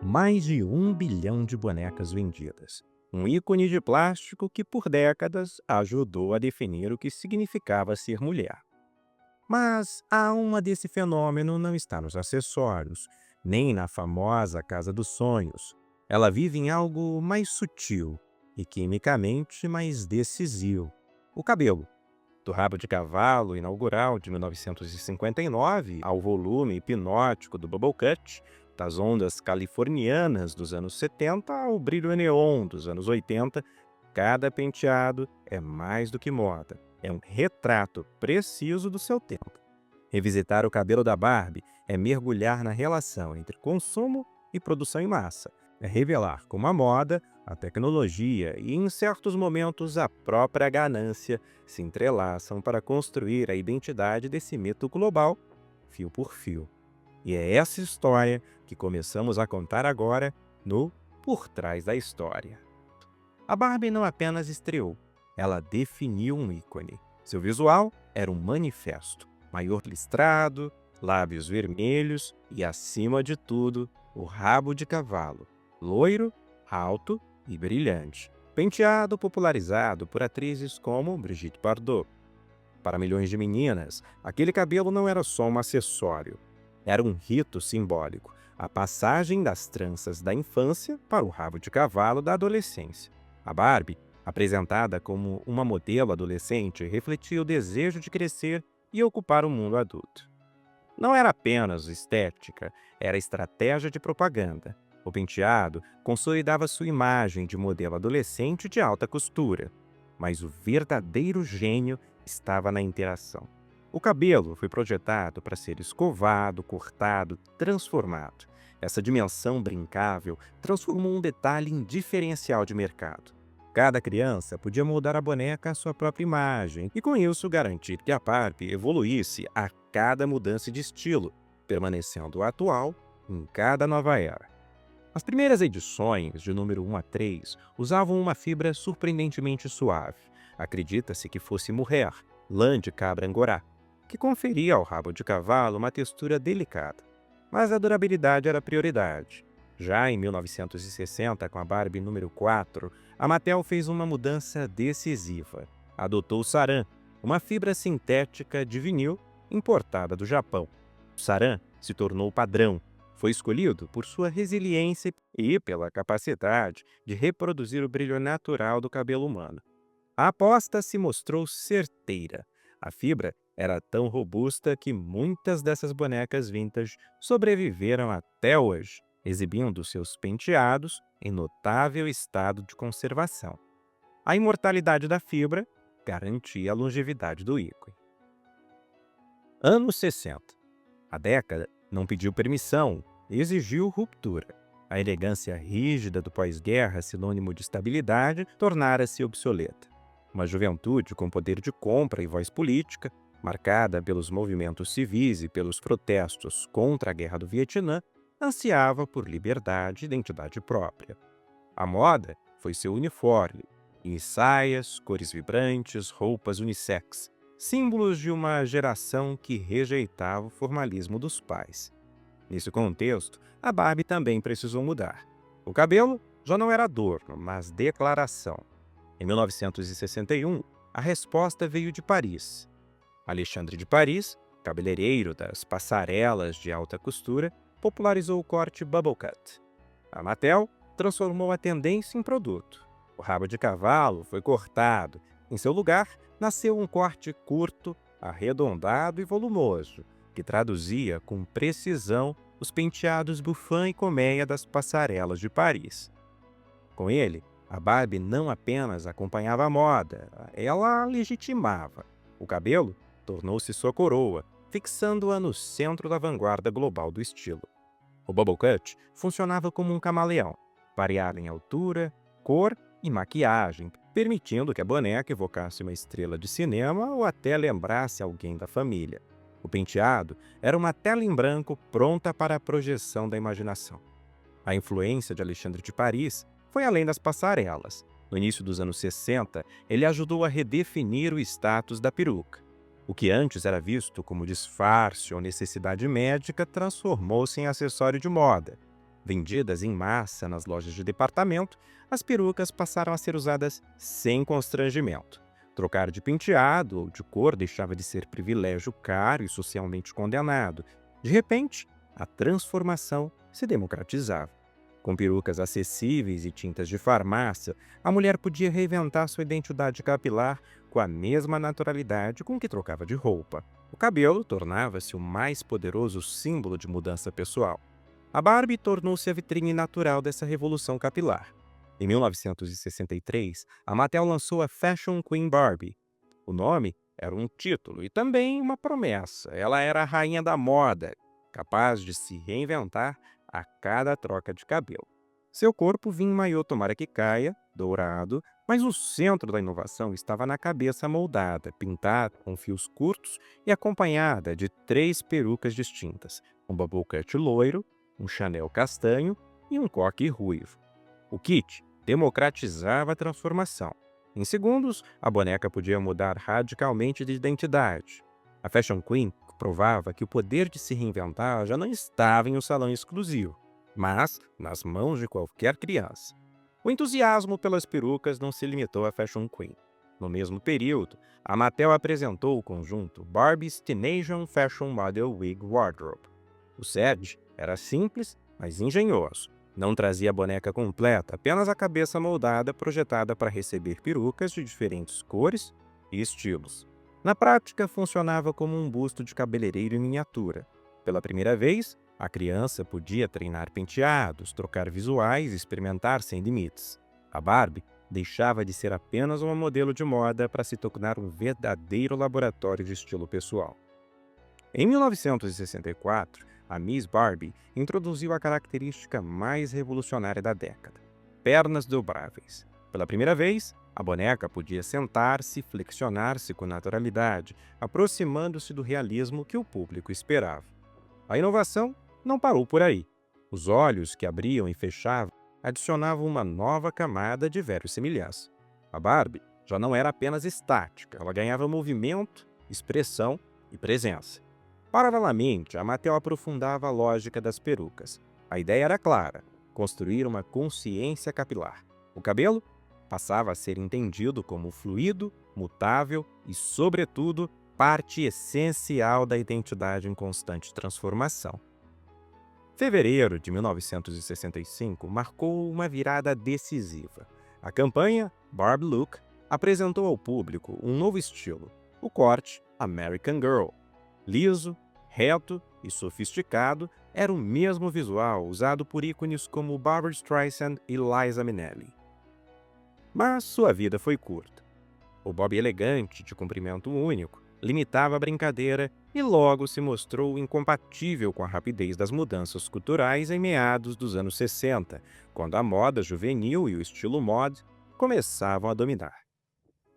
mais de 1 bilhão de bonecas vendidas. Um ícone de plástico que por décadas ajudou a definir o que significava ser mulher. Mas a alma desse fenômeno não está nos acessórios, nem na famosa casa dos sonhos. Ela vive em algo mais sutil e quimicamente mais decisivo: o cabelo. Do rabo de cavalo inaugural de 1959 ao volume hipnótico do Bubble Cut, das ondas californianas dos anos 70 ao brilho neon dos anos 80, cada penteado é mais do que moda. É um retrato preciso do seu tempo. Revisitar o cabelo da Barbie é mergulhar na relação entre consumo e produção em massa. É revelar como a moda, a tecnologia e, em certos momentos, a própria ganância se entrelaçam para construir a identidade desse mito global, fio por fio. E é essa história que começamos a contar agora no Por Trás da História. A Barbie não apenas estreou, ela definiu um ícone. Seu visual era um manifesto: maior listrado, lábios vermelhos e, acima de tudo, o rabo de cavalo, loiro, alto e brilhante. Penteado popularizado por atrizes como Brigitte Bardot. Para milhões de meninas, aquele cabelo não era só um acessório. Era um rito simbólico, a passagem das tranças da infância para o rabo de cavalo da adolescência. A Barbie, apresentada como uma modelo adolescente, refletia o desejo de crescer e ocupar o mundo adulto. Não era apenas estética, era estratégia de propaganda. O penteado consolidava sua imagem de modelo adolescente de alta costura. Mas o verdadeiro gênio estava na interação. O cabelo foi projetado para ser escovado, cortado, transformado. Essa dimensão brincável transformou um detalhe em diferencial de mercado. Cada criança podia moldar a boneca à sua própria imagem e, com isso, garantir que a Barbie evoluísse a cada mudança de estilo, permanecendo atual em cada nova era. As primeiras edições, de número 1 a 3, usavam uma fibra surpreendentemente suave. Acredita-se que fosse mohair, lã de cabra angorá, que conferia ao rabo de cavalo uma textura delicada. Mas a durabilidade era a prioridade. Já em 1960, com a Barbie número 4, a Mattel fez uma mudança decisiva. Adotou o saran, uma fibra sintética de vinil importada do Japão. O saran se tornou padrão. Foi escolhido por sua resiliência e pela capacidade de reproduzir o brilho natural do cabelo humano. A aposta se mostrou certeira. A fibra era tão robusta que muitas dessas bonecas vintage sobreviveram até hoje, exibindo seus penteados em notável estado de conservação. A imortalidade da fibra garantia a longevidade do ícone. Anos 60. A década não pediu permissão, exigiu ruptura. A elegância rígida do pós-guerra, sinônimo de estabilidade, tornara-se obsoleta. Uma juventude com poder de compra e voz política, marcada pelos movimentos civis e pelos protestos contra a Guerra do Vietnã, ansiava por liberdade e identidade própria. A moda foi seu uniforme, em saias, cores vibrantes, roupas unissex, símbolos de uma geração que rejeitava o formalismo dos pais. Nesse contexto, a Barbie também precisou mudar. O cabelo já não era adorno, mas declaração. Em 1961, a resposta veio de Paris. Alexandre de Paris, cabeleireiro das passarelas de alta costura, popularizou o corte Bubble Cut. A Mattel transformou a tendência em produto. O rabo de cavalo foi cortado. Em seu lugar, nasceu um corte curto, arredondado e volumoso, que traduzia com precisão os penteados buffet e colmeia das passarelas de Paris. Com ele, a Barbie não apenas acompanhava a moda, ela a legitimava. O cabelo tornou-se sua coroa, fixando-a no centro da vanguarda global do estilo. O Bubble Cut funcionava como um camaleão, variava em altura, cor e maquiagem, permitindo que a boneca evocasse uma estrela de cinema ou até lembrasse alguém da família. O penteado era uma tela em branco pronta para a projeção da imaginação. A influência de Alexandre de Paris foi além das passarelas. No início dos anos 60, ele ajudou a redefinir o status da peruca. O que antes era visto como disfarce ou necessidade médica transformou-se em acessório de moda. Vendidas em massa nas lojas de departamento, as perucas passaram a ser usadas sem constrangimento. Trocar de penteado ou de cor deixava de ser privilégio caro e socialmente condenado. De repente, a transformação se democratizava. Com perucas acessíveis e tintas de farmácia, a mulher podia reinventar sua identidade capilar com a mesma naturalidade com que trocava de roupa. O cabelo tornava-se o mais poderoso símbolo de mudança pessoal. A Barbie tornou-se a vitrine natural dessa revolução capilar. Em 1963, a Mattel lançou a Fashion Queen Barbie. O nome era um título e também uma promessa. Ela era a rainha da moda, capaz de se reinventar a cada troca de cabelo. Seu corpo vinha em maiô tomara que caia, dourado, mas o centro da inovação estava na cabeça moldada, pintada com fios curtos e acompanhada de 3 perucas distintas, um bubble cut loiro, um Chanel castanho e um coque ruivo. O kit democratizava a transformação. Em segundos, a boneca podia mudar radicalmente de identidade. A Fashion Queen provava que o poder de se reinventar já não estava em um salão exclusivo, mas nas mãos de qualquer criança. O entusiasmo pelas perucas não se limitou à Fashion Queen. No mesmo período, a Mattel apresentou o conjunto Barbie's Teenage Fashion Model Wig Wardrobe. O set era simples, mas engenhoso. Não trazia a boneca completa, apenas a cabeça moldada projetada para receber perucas de diferentes cores e estilos. Na prática, funcionava como um busto de cabeleireiro em miniatura. Pela primeira vez, a criança podia treinar penteados, trocar visuais e experimentar sem limites. A Barbie deixava de ser apenas uma modelo de moda para se tornar um verdadeiro laboratório de estilo pessoal. Em 1964, a Miss Barbie introduziu a característica mais revolucionária da década: pernas dobráveis. Pela primeira vez, a boneca podia sentar-se e flexionar-se com naturalidade, aproximando-se do realismo que o público esperava. A inovação não parou por aí. Os olhos que abriam e fechavam adicionavam uma nova camada de verossimilhança. A Barbie já não era apenas estática, ela ganhava movimento, expressão e presença. Paralelamente, a Mattel aprofundava a lógica das perucas. A ideia era clara: construir uma consciência capilar. O cabelo passava a ser entendido como fluido, mutável e, sobretudo, parte essencial da identidade em constante transformação. Fevereiro de 1965 marcou uma virada decisiva. A campanha Barbie Look apresentou ao público um novo estilo: o corte American Girl. Liso, reto e sofisticado, era o mesmo visual usado por ícones como Barbra Streisand e Liza Minnelli. Mas sua vida foi curta. O bob elegante, de comprimento único, limitava a brincadeira e logo se mostrou incompatível com a rapidez das mudanças culturais em meados dos anos 60, quando a moda juvenil e o estilo mod começavam a dominar.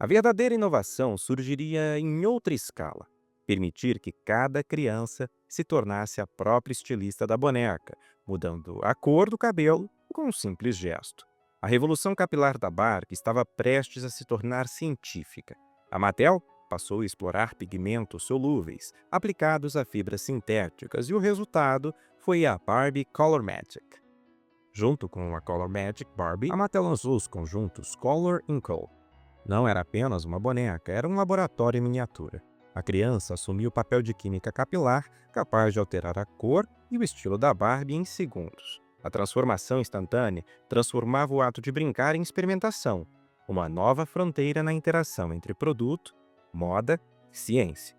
A verdadeira inovação surgiria em outra escala: permitir que cada criança se tornasse a própria estilista da boneca, mudando a cor do cabelo com um simples gesto. A revolução capilar da Barbie estava prestes a se tornar científica. A Mattel passou a explorar pigmentos solúveis aplicados a fibras sintéticas e o resultado foi a Barbie Color Magic. Junto com a Color Magic Barbie, a Mattel lançou os conjuntos Color & Co. Não era apenas uma boneca, era um laboratório em miniatura. A criança assumiu o papel de química capilar, capaz de alterar a cor e o estilo da Barbie em segundos. A transformação instantânea transformava o ato de brincar em experimentação, uma nova fronteira na interação entre produto, moda e ciência.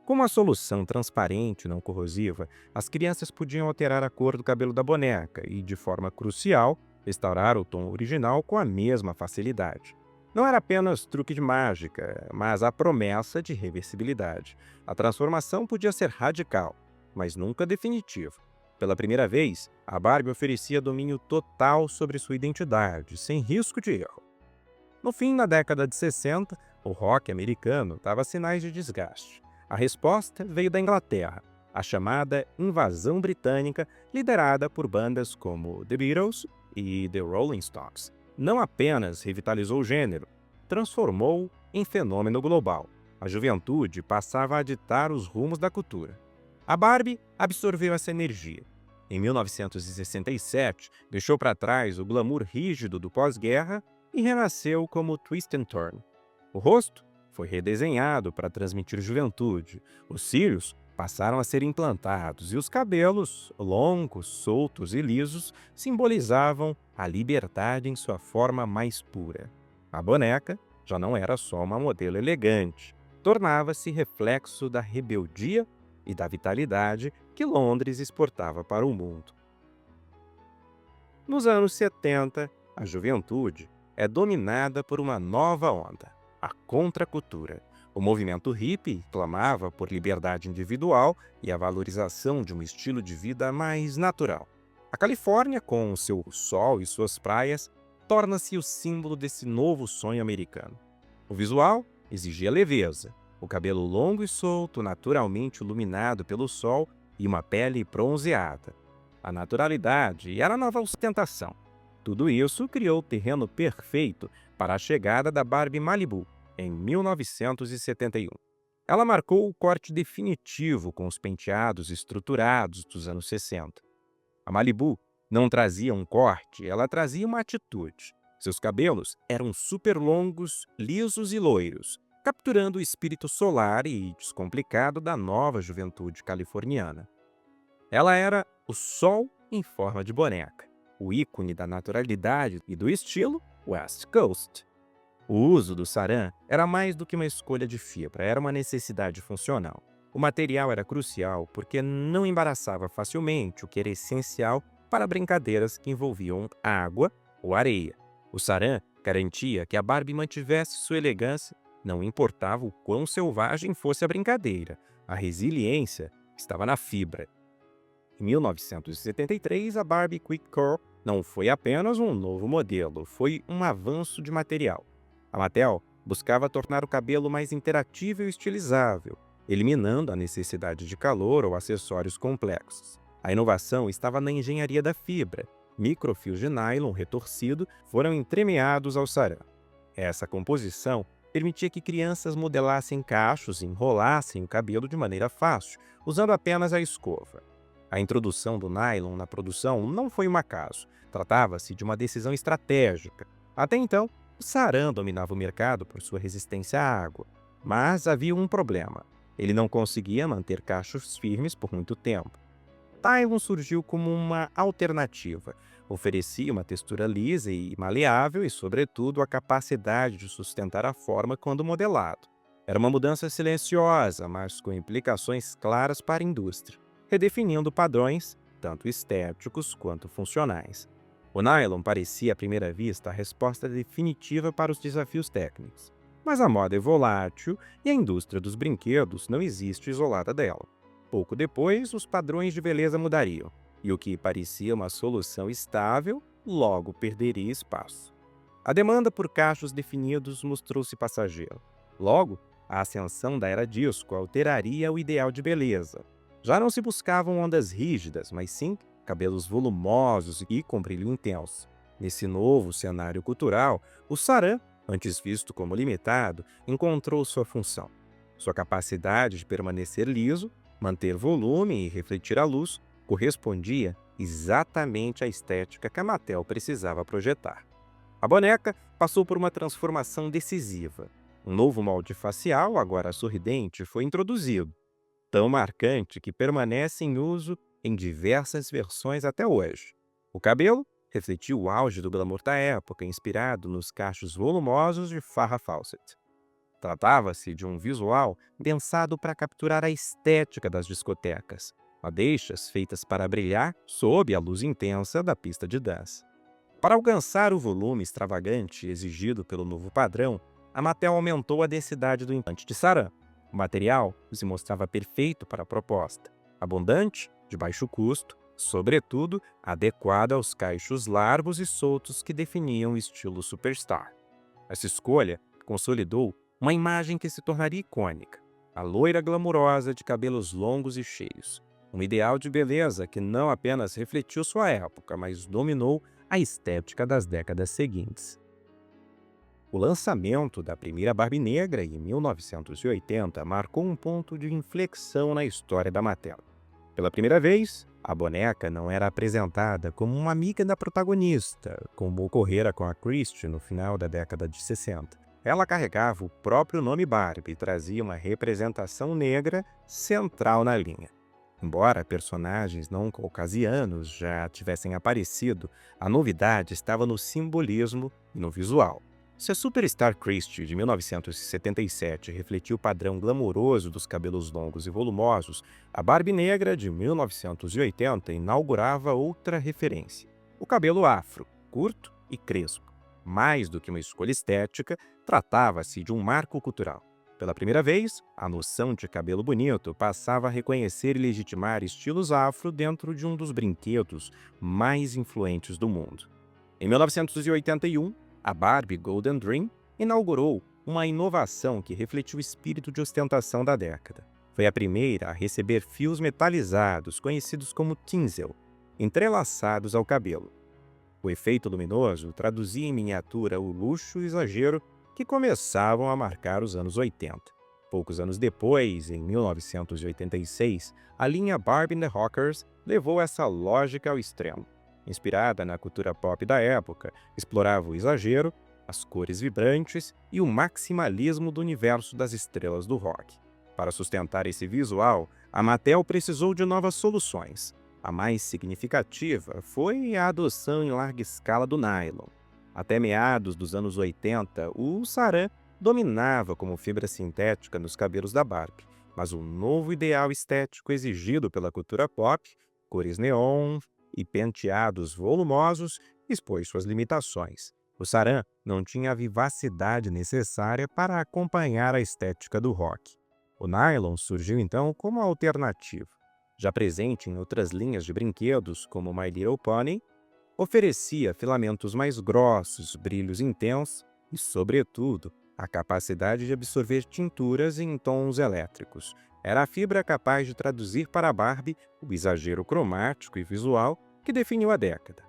Com uma solução transparente e não corrosiva, as crianças podiam alterar a cor do cabelo da boneca e, de forma crucial, restaurar o tom original com a mesma facilidade. Não era apenas truque de mágica, mas a promessa de reversibilidade. A transformação podia ser radical, mas nunca definitiva. Pela primeira vez, a Barbie oferecia domínio total sobre sua identidade, sem risco de erro. No fim da década de 60, o rock americano dava sinais de desgaste. A resposta veio da Inglaterra, a chamada invasão britânica, liderada por bandas como The Beatles e The Rolling Stones. Não apenas revitalizou o gênero, transformou-o em fenômeno global. A juventude passava a ditar os rumos da cultura. A Barbie absorveu essa energia. Em 1967, deixou para trás o glamour rígido do pós-guerra e renasceu como Twist and Turn. O rosto foi redesenhado para transmitir juventude, os cílios passaram a ser implantados e os cabelos, longos, soltos e lisos, simbolizavam a liberdade em sua forma mais pura. A boneca já não era só uma modelo elegante, tornava-se reflexo da rebeldia e da vitalidade que Londres exportava para o mundo. Nos anos 70, a juventude é dominada por uma nova onda, a contracultura. O movimento hippie clamava por liberdade individual e a valorização de um estilo de vida mais natural. A Califórnia, com seu sol e suas praias, torna-se o símbolo desse novo sonho americano. O visual exigia leveza, o cabelo longo e solto, naturalmente iluminado pelo sol, e uma pele bronzeada. A naturalidade era a nova ostentação. Tudo isso criou o terreno perfeito para a chegada da Barbie Malibu, em 1971. Ela marcou o corte definitivo com os penteados estruturados dos anos 60. A Malibu não trazia um corte, ela trazia uma atitude. Seus cabelos eram super longos, lisos e loiros, capturando o espírito solar e descomplicado da nova juventude californiana. Ela era o sol em forma de boneca, o ícone da naturalidade e do estilo West Coast. O uso do saran era mais do que uma escolha de fibra, era uma necessidade funcional. O material era crucial porque não embaraçava facilmente, o que era essencial para brincadeiras que envolviam água ou areia. O saran garantia que a Barbie mantivesse sua elegância, não importava o quão selvagem fosse a brincadeira. A resiliência estava na fibra. Em 1973, a Barbie Quick Curl não foi apenas um novo modelo, foi um avanço de material. A Mattel buscava tornar o cabelo mais interativo e estilizável, eliminando a necessidade de calor ou acessórios complexos. A inovação estava na engenharia da fibra. Microfios de nylon retorcido foram entremeados ao saran. Essa composição permitia que crianças modelassem cachos e enrolassem o cabelo de maneira fácil, usando apenas a escova. A introdução do nylon na produção não foi um acaso. Tratava-se de uma decisão estratégica. Até então, o saran dominava o mercado por sua resistência à água. Mas havia um problema. Ele não conseguia manter cachos firmes por muito tempo. Nylon surgiu como uma alternativa. Oferecia uma textura lisa e maleável e, sobretudo, a capacidade de sustentar a forma quando modelado. Era uma mudança silenciosa, mas com implicações claras para a indústria, redefinindo padrões, tanto estéticos quanto funcionais. O nylon parecia à primeira vista a resposta definitiva para os desafios técnicos. Mas a moda é volátil e a indústria dos brinquedos não existe isolada dela. Pouco depois, os padrões de beleza mudariam, e o que parecia uma solução estável logo perderia espaço. A demanda por cachos definidos mostrou-se passageira. Logo, a ascensão da era disco alteraria o ideal de beleza. Já não se buscavam ondas rígidas, mas sim cabelos volumosos e com brilho intenso. Nesse novo cenário cultural, o saran, antes visto como limitado, encontrou sua função. Sua capacidade de permanecer liso, manter volume e refletir a luz correspondia exatamente à estética que a Mattel precisava projetar. A boneca passou por uma transformação decisiva. Um novo molde facial, agora sorridente, foi introduzido, tão marcante que permanece em uso em diversas versões até hoje. O cabelo refletiu o auge do glamour da época, inspirado nos cachos volumosos de Farrah Fawcett. Tratava-se de um visual pensado para capturar a estética das discotecas, madeixas feitas para brilhar sob a luz intensa da pista de dança. Para alcançar o volume extravagante exigido pelo novo padrão, a Mattel aumentou a densidade do implante de saran. O material se mostrava perfeito para a proposta, abundante, de baixo custo, sobretudo adequado aos cachos largos e soltos que definiam o estilo superstar. Essa escolha consolidou uma imagem que se tornaria icônica, a loira glamurosa de cabelos longos e cheios, um ideal de beleza que não apenas refletiu sua época, mas dominou a estética das décadas seguintes. O lançamento da primeira Barbie negra em 1980 marcou um ponto de inflexão na história da Mattel. Pela primeira vez, A boneca não era apresentada como uma amiga da protagonista, como ocorrera com a Christie no final da década de 60. Ela carregava o próprio nome Barbie e trazia uma representação negra central na linha. Embora personagens não caucasianos já tivessem aparecido, a novidade estava no simbolismo e no visual. Se a Superstar Christie de 1977 refletia o padrão glamouroso dos cabelos longos e volumosos, a Barbie negra de 1980 inaugurava outra referência: o cabelo afro, curto e crespo. Mais do que uma escolha estética, tratava-se de um marco cultural. Pela primeira vez, a noção de cabelo bonito passava a reconhecer e legitimar estilos afro dentro de um dos brinquedos mais influentes do mundo. Em 1981, a Barbie Golden Dream inaugurou uma inovação que refletiu o espírito de ostentação da década. Foi a primeira a receber fios metalizados, conhecidos como tinsel, entrelaçados ao cabelo. O efeito luminoso traduzia em miniatura o luxo e o exagero que começavam a marcar os anos 80. Poucos anos depois, em 1986, a linha Barbie and the Rockers levou essa lógica ao extremo. Inspirada na cultura pop da época, explorava o exagero, as cores vibrantes e o maximalismo do universo das estrelas do rock. Para sustentar esse visual, a Mattel precisou de novas soluções. A mais significativa foi a adoção em larga escala do nylon. Até meados dos anos 80, o saran dominava como fibra sintética nos cabelos da Barbie, mas o novo ideal estético exigido pela cultura pop, cores neon e penteados volumosos, expôs suas limitações. O saran não tinha a vivacidade necessária para acompanhar a estética do rock. O nylon surgiu então como alternativa. Já presente em outras linhas de brinquedos, como My Little Pony, oferecia filamentos mais grossos, brilhos intensos e, sobretudo, a capacidade de absorver tinturas em tons elétricos. Era a fibra capaz de traduzir para a Barbie o exagero cromático e visual que definiu a década.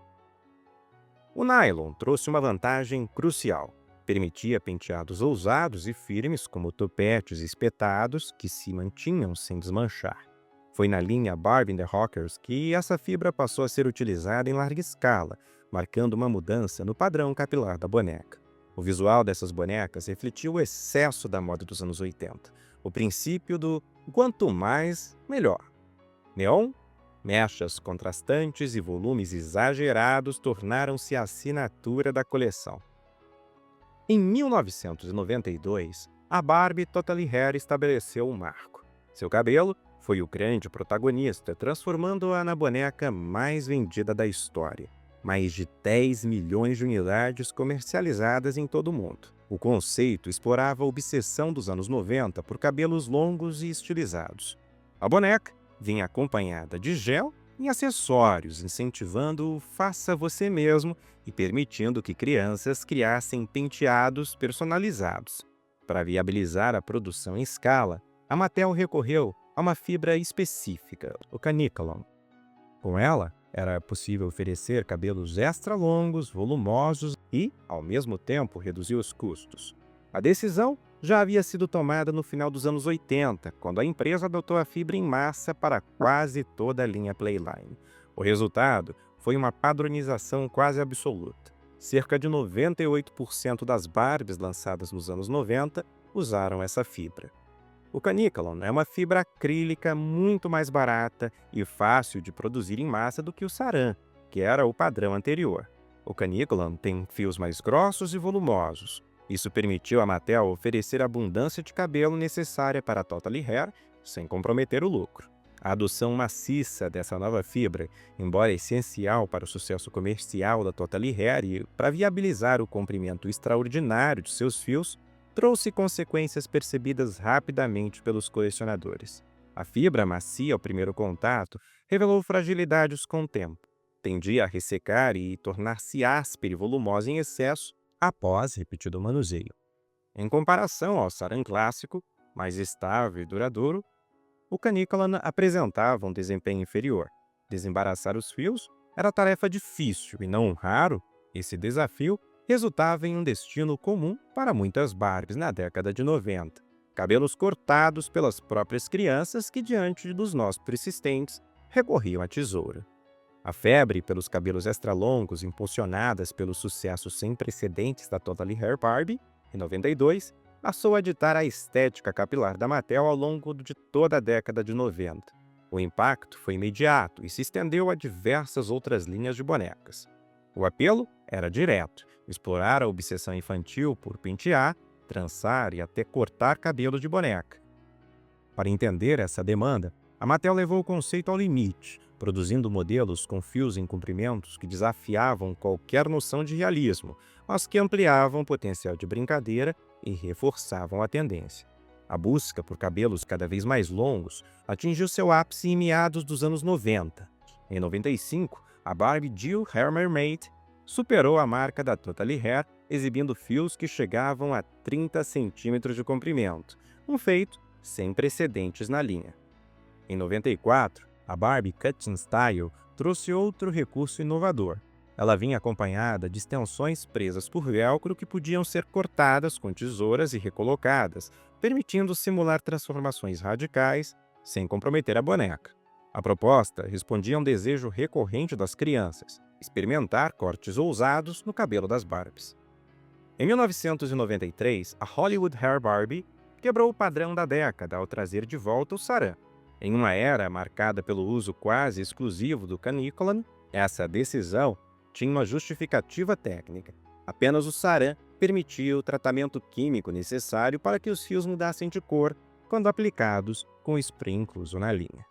O nylon trouxe uma vantagem crucial. Permitia penteados ousados e firmes, como topetes espetados, que se mantinham sem desmanchar. Foi na linha Barbie and the Rockers que essa fibra passou a ser utilizada em larga escala, marcando uma mudança no padrão capilar da boneca. O visual dessas bonecas refletiu o excesso da moda dos anos 80, o princípio do quanto mais, melhor. Neon, mechas contrastantes e volumes exagerados tornaram-se a assinatura da coleção. Em 1992, a Barbie Totally Hair estabeleceu um marco. Seu cabelo foi o grande protagonista, transformando-a na boneca mais vendida da história. Mais de 10 milhões de unidades comercializadas em todo o mundo. O conceito explorava a obsessão dos anos 90 por cabelos longos e estilizados. A boneca vinha acompanhada de gel e acessórios, incentivando o faça você mesmo e permitindo que crianças criassem penteados personalizados. Para viabilizar a produção em escala, a Mattel recorreu a uma fibra específica, o Kanekalon. Com ela, era possível oferecer cabelos extra longos, volumosos e, ao mesmo tempo, reduzir os custos. A decisão já havia sido tomada no final dos anos 80, quando a empresa adotou a fibra em massa para quase toda a linha Playline. O resultado foi uma padronização quase absoluta. Cerca de 98% das Barbies lançadas nos anos 90 usaram essa fibra. O Kanekalon é uma fibra acrílica muito mais barata e fácil de produzir em massa do que o saran, que era o padrão anterior. O Kanekalon tem fios mais grossos e volumosos. Isso permitiu a Mattel oferecer a abundância de cabelo necessária para a Totally Hair, sem comprometer o lucro. A adoção maciça dessa nova fibra, embora essencial para o sucesso comercial da Totally Hair e para viabilizar o comprimento extraordinário de seus fios, trouxe consequências percebidas rapidamente pelos colecionadores. A fibra macia ao primeiro contato revelou fragilidades com o tempo. Tendia a ressecar e tornar-se áspera e volumosa em excesso após repetido manuseio. Em comparação ao saran clássico, mais estável e duradouro, o Kanekalon apresentava um desempenho inferior. Desembaraçar os fios era tarefa difícil e, não raro, esse desafio resultava em um destino comum para muitas Barbies na década de 90. Cabelos cortados pelas próprias crianças que, diante dos nós persistentes, recorriam à tesoura. A febre pelos cabelos extra-longos, impulsionadas pelo sucesso sem precedentes da Totally Hair Barbie, em 92, passou a ditar a estética capilar da Mattel ao longo de toda a década de 90. O impacto foi imediato e se estendeu a diversas outras linhas de bonecas. O apelo era direto: explorar a obsessão infantil por pentear, trançar e até cortar cabelo de boneca. Para entender essa demanda, a Mattel levou o conceito ao limite, produzindo modelos com fios em comprimentos que desafiavam qualquer noção de realismo, mas que ampliavam o potencial de brincadeira e reforçavam a tendência. A busca por cabelos cada vez mais longos atingiu seu ápice em meados dos anos 90. Em 95, a Barbie Jill Hair Mermaid superou a marca da Totally Hair, exibindo fios que chegavam a 30 centímetros de comprimento, um feito sem precedentes na linha. Em 94, a Barbie Cutting Style trouxe outro recurso inovador. Ela vinha acompanhada de extensões presas por velcro que podiam ser cortadas com tesouras e recolocadas, permitindo simular transformações radicais sem comprometer a boneca. A proposta respondia a um desejo recorrente das crianças: experimentar cortes ousados no cabelo das Barbies. Em 1993, a Hollywood Hair Barbie quebrou o padrão da década ao trazer de volta o sarã. Em uma era marcada pelo uso quase exclusivo do canicolon, essa decisão tinha uma justificativa técnica. Apenas o sarã permitia o tratamento químico necessário para que os fios mudassem de cor quando aplicados com spray incluso na linha.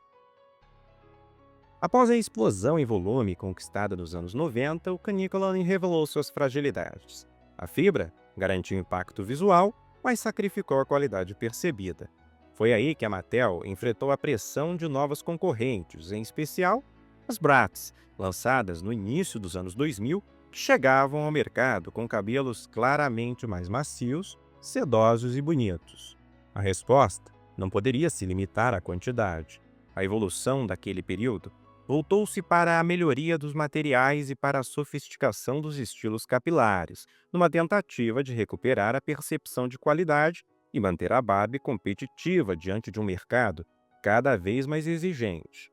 Após a explosão em volume conquistada nos anos 90, o canicolon revelou suas fragilidades. A fibra garantia impacto visual, mas sacrificou a qualidade percebida. Foi aí que a Mattel enfrentou a pressão de novas concorrentes, em especial as Bratz, lançadas no início dos anos 2000, que chegavam ao mercado com cabelos claramente mais macios, sedosos e bonitos. A resposta não poderia se limitar à quantidade. A evolução daquele período voltou-se para a melhoria dos materiais e para a sofisticação dos estilos capilares, numa tentativa de recuperar a percepção de qualidade e manter a Barbie competitiva diante de um mercado cada vez mais exigente.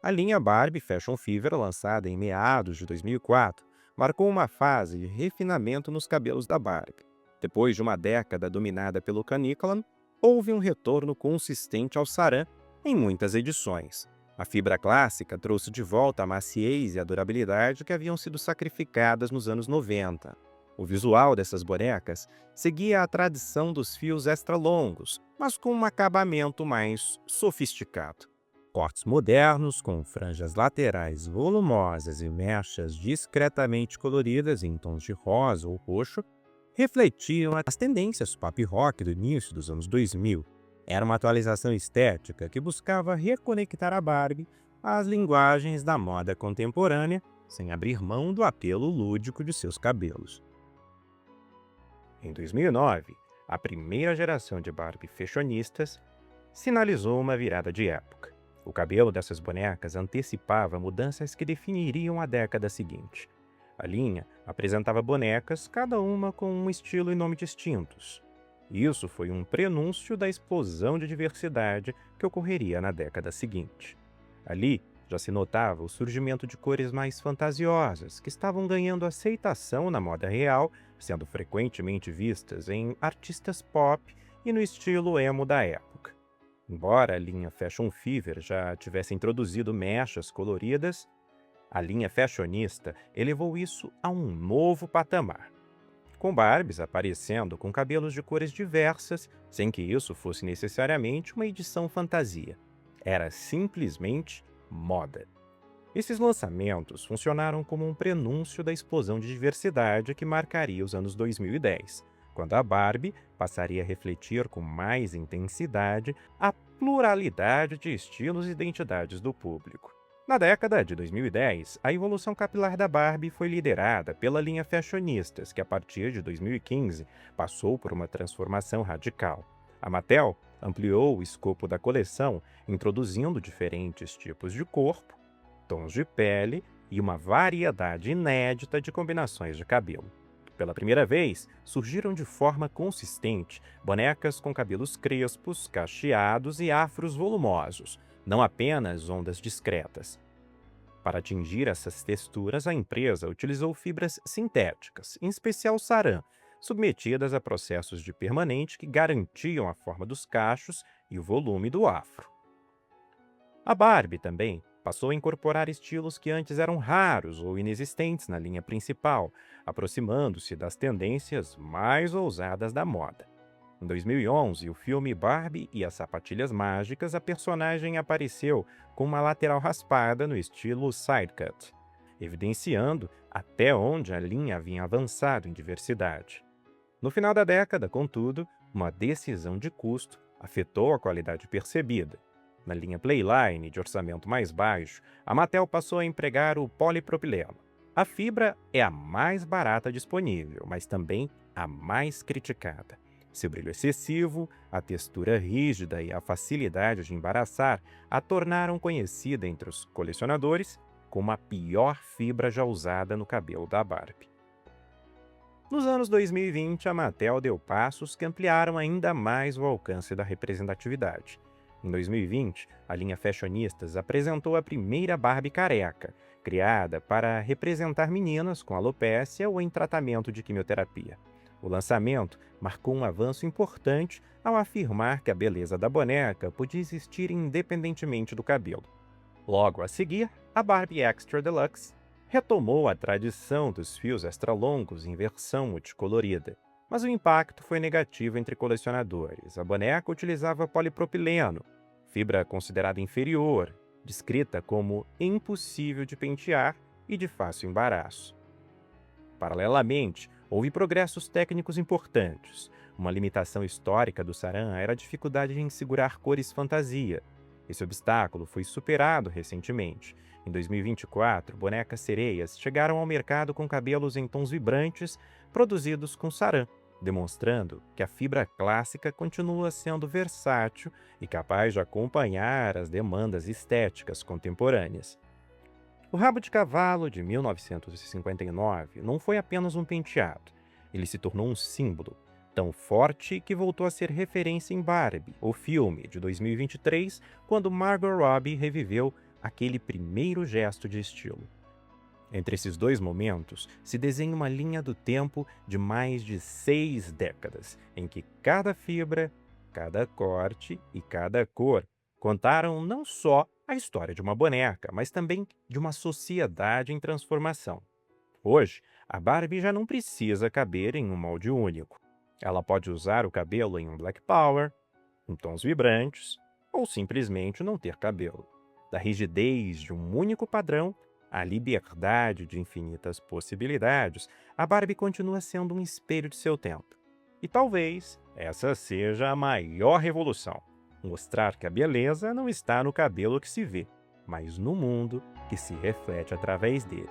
A linha Barbie Fashion Fever, lançada em meados de 2004, marcou uma fase de refinamento nos cabelos da Barbie. Depois de uma década dominada pelo canicolon, houve um retorno consistente ao sarã em muitas edições. A fibra clássica trouxe de volta a maciez e a durabilidade que haviam sido sacrificadas nos anos 90. O visual dessas bonecas seguia a tradição dos fios extra-longos, mas com um acabamento mais sofisticado. Cortes modernos, com franjas laterais volumosas e mechas discretamente coloridas em tons de rosa ou roxo, refletiam as tendências pop rock do início dos anos 2000. Era uma atualização estética que buscava reconectar a Barbie às linguagens da moda contemporânea, sem abrir mão do apelo lúdico de seus cabelos. Em 2009, a primeira geração de Barbie fashionistas sinalizou uma virada de época. O cabelo dessas bonecas antecipava mudanças que definiriam a década seguinte. A linha apresentava bonecas, cada uma com um estilo e nome distintos. Isso foi um prenúncio da explosão de diversidade que ocorreria na década seguinte. Ali já se notava o surgimento de cores mais fantasiosas, que estavam ganhando aceitação na moda real, sendo frequentemente vistas em artistas pop e no estilo emo da época. Embora a linha Fashion Fever já tivesse introduzido mechas coloridas, a linha fashionista elevou isso a um novo patamar, com Barbies aparecendo com cabelos de cores diversas, sem que isso fosse necessariamente uma edição fantasia. Era simplesmente moda. Esses lançamentos funcionaram como um prenúncio da explosão de diversidade que marcaria os anos 2010, quando a Barbie passaria a refletir com mais intensidade a pluralidade de estilos e identidades do público. Na década de 2010, a evolução capilar da Barbie foi liderada pela linha Fashionistas, que a partir de 2015 passou por uma transformação radical. A Mattel ampliou o escopo da coleção, introduzindo diferentes tipos de corpo, tons de pele e uma variedade inédita de combinações de cabelo. Pela primeira vez, surgiram de forma consistente bonecas com cabelos crespos, cacheados e afros volumosos, não apenas ondas discretas. Para atingir essas texturas, a empresa utilizou fibras sintéticas, em especial saran, submetidas a processos de permanente que garantiam a forma dos cachos e o volume do afro. A Barbie também passou a incorporar estilos que antes eram raros ou inexistentes na linha principal, aproximando-se das tendências mais ousadas da moda. Em 2011, o filme Barbie e as Sapatilhas Mágicas, a personagem apareceu com uma lateral raspada no estilo sidecut, evidenciando até onde a linha havia avançado em diversidade. No final da década, contudo, uma decisão de custo afetou a qualidade percebida. Na linha Playline, de orçamento mais baixo, a Mattel passou a empregar o polipropileno. A fibra é a mais barata disponível, mas também a mais criticada. Seu brilho excessivo, a textura rígida e a facilidade de embaraçar a tornaram conhecida entre os colecionadores como a pior fibra já usada no cabelo da Barbie. Nos anos 2020, a Mattel deu passos que ampliaram ainda mais o alcance da representatividade. Em 2020, a linha Fashionistas apresentou a primeira Barbie careca, criada para representar meninas com alopécia ou em tratamento de quimioterapia. O lançamento marcou um avanço importante ao afirmar que a beleza da boneca podia existir independentemente do cabelo. Logo a seguir, a Barbie Extra Deluxe retomou a tradição dos fios extra-longos em versão multicolorida. Mas o impacto foi negativo entre colecionadores. A boneca utilizava polipropileno, fibra considerada inferior, descrita como impossível de pentear e de fácil embaraço. Paralelamente, houve progressos técnicos importantes. Uma limitação histórica do saran era a dificuldade em segurar cores fantasia. Esse obstáculo foi superado recentemente. Em 2024, bonecas sereias chegaram ao mercado com cabelos em tons vibrantes, produzidos com saran, demonstrando que a fibra clássica continua sendo versátil e capaz de acompanhar as demandas estéticas contemporâneas. O rabo de cavalo de 1959 não foi apenas um penteado, ele se tornou um símbolo, tão forte que voltou a ser referência em Barbie, o filme de 2023, quando Margot Robbie reviveu aquele primeiro gesto de estilo. Entre esses dois momentos, se desenha uma linha do tempo de mais de 6 décadas, em que cada fibra, cada corte e cada cor contaram não só a história de uma boneca, mas também de uma sociedade em transformação. Hoje, a Barbie já não precisa caber em um molde único. Ela pode usar o cabelo em um Black Power, em tons vibrantes, ou simplesmente não ter cabelo. Da rigidez de um único padrão à liberdade de infinitas possibilidades, a Barbie continua sendo um espelho de seu tempo. E talvez essa seja a maior revolução: mostrar que a beleza não está no cabelo que se vê, mas no mundo que se reflete através dele.